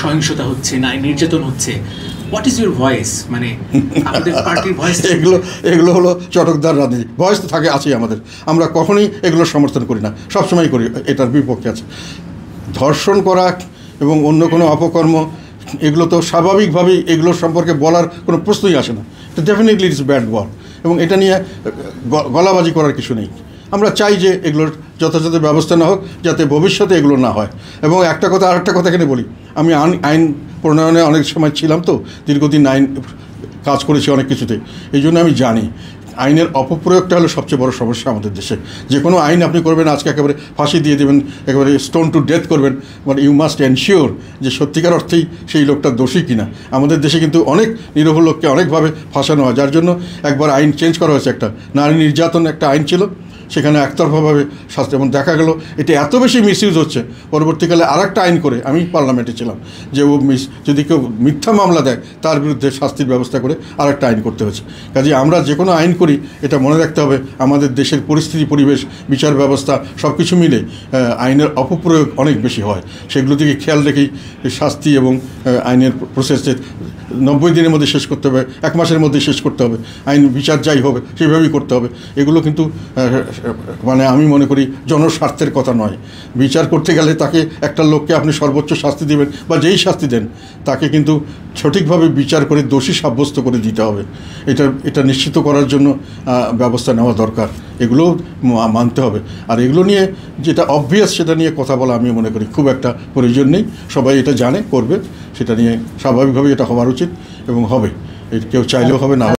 সহিংসতা হচ্ছে, নারী নির্যাতন হচ্ছে, হোয়াট ইজ ইউর ভয়েস? মানে আমাদের পার্টির ভয়েস এগুলো হলো চটকদার রাজনীতি। ভয়েস তো থাকে, আছেই আমাদের। আমরা কখনোই এগুলোর সমর্থন করি না, সবসময় করি এটার বিপক্ষে আছে। ধর্ষণ করা এবং অন্য কোনো অপকর্ম এগুলো তো স্বাভাবিকভাবেই এগুলোর সম্পর্কে বলার কোনো প্রশ্নই আসে না। তো ডেফিনেটলি ইটস ব্যাড ওয়ার্ড, এবং এটা নিয়ে গলাবাজি করার কিছু নেই। আমরা চাই যে এগুলোর যথাযথ ব্যবস্থা না হোক, যাতে ভবিষ্যতে এগুলো না হয়। এবং আরেকটা কথা এখানে বলি, আমি আইন প্রণয়নে অনেক সময় ছিলাম, তো দীর্ঘদিন আইন কাজ করেছি অনেক কিছুতে। এই জন্য আমি জানি আইনের অপপ্রয়োগটা হলো সবচেয়ে বড় সমস্যা আমাদের দেশে। যে কোনো আইন আপনি করবেন, আজকে একেবারে ফাঁসি দিয়ে দেবেন, একেবারে স্টোন টু ডেথ করবেন, বাট ইউ মাস্ট এনশিওর যে সত্যিকার অর্থেই সেই লোকটা দোষী কিনা। আমাদের দেশে কিন্তু অনেক নিরীহ লোককে অনেকভাবে ফাঁসানো হয়, যার জন্য একবার আইন চেঞ্জ করা হয়েছে। একটা নারী নির্যাতন একটা আইন ছিল, সেখানে একতরফাভাবে শাস্তি, এবং দেখা গেল এটা এত বেশি মিসইউজ হচ্ছে, পরবর্তীকালে আরেকটা আইন করে, আমি পার্লামেন্টে ছিলাম, যে ও যদি কেউ মিথ্যা মামলা দেয় তার বিরুদ্ধে শাস্তির ব্যবস্থা করে আরেকটা আইন করতে হয়েছে। কাজে আমরা যে কোনো আইন করি এটা মনে রাখতে হবে, আমাদের দেশের পরিস্থিতি, পরিবেশ, বিচার ব্যবস্থা সব কিছু মিলে আইনের অপপ্রয়োগ অনেক বেশি হয়। সেগুলো দিকে খেয়াল রেখেই শাস্তি এবং আইনের প্রসেসে 90 দিনের মধ্যে শেষ করতে হবে, 1 মাসের মধ্যে শেষ করতে হবে, আইন বিচার যাই হবে সেইভাবেই করতে হবে। এগুলো কিন্তু মানে আমি মনে করি জনস্বার্থের কথা নয়। বিচার করতে গেলে তাকে, একটা লোককে আপনি সর্বোচ্চ শাস্তি দেবেন বা যেই শাস্তি দেন, তাকে কিন্তু সঠিকভাবে বিচার করে দোষী সাব্যস্ত করে দিতে হবে। এটা নিশ্চিত করার জন্য ব্যবস্থা নেওয়া দরকার। এগুলো মানতে হবে। আর এগুলো নিয়ে যেটা অবভিয়াস সেটা নিয়ে কথা বলা আমি মনে করি খুব একটা প্রয়োজন নেই। সবাই এটা জানে, করবে, সেটা নিয়ে স্বাভাবিকভাবে এটা হওয়ার উচিত এবং হবে। কেউ চাইলেও হবে না।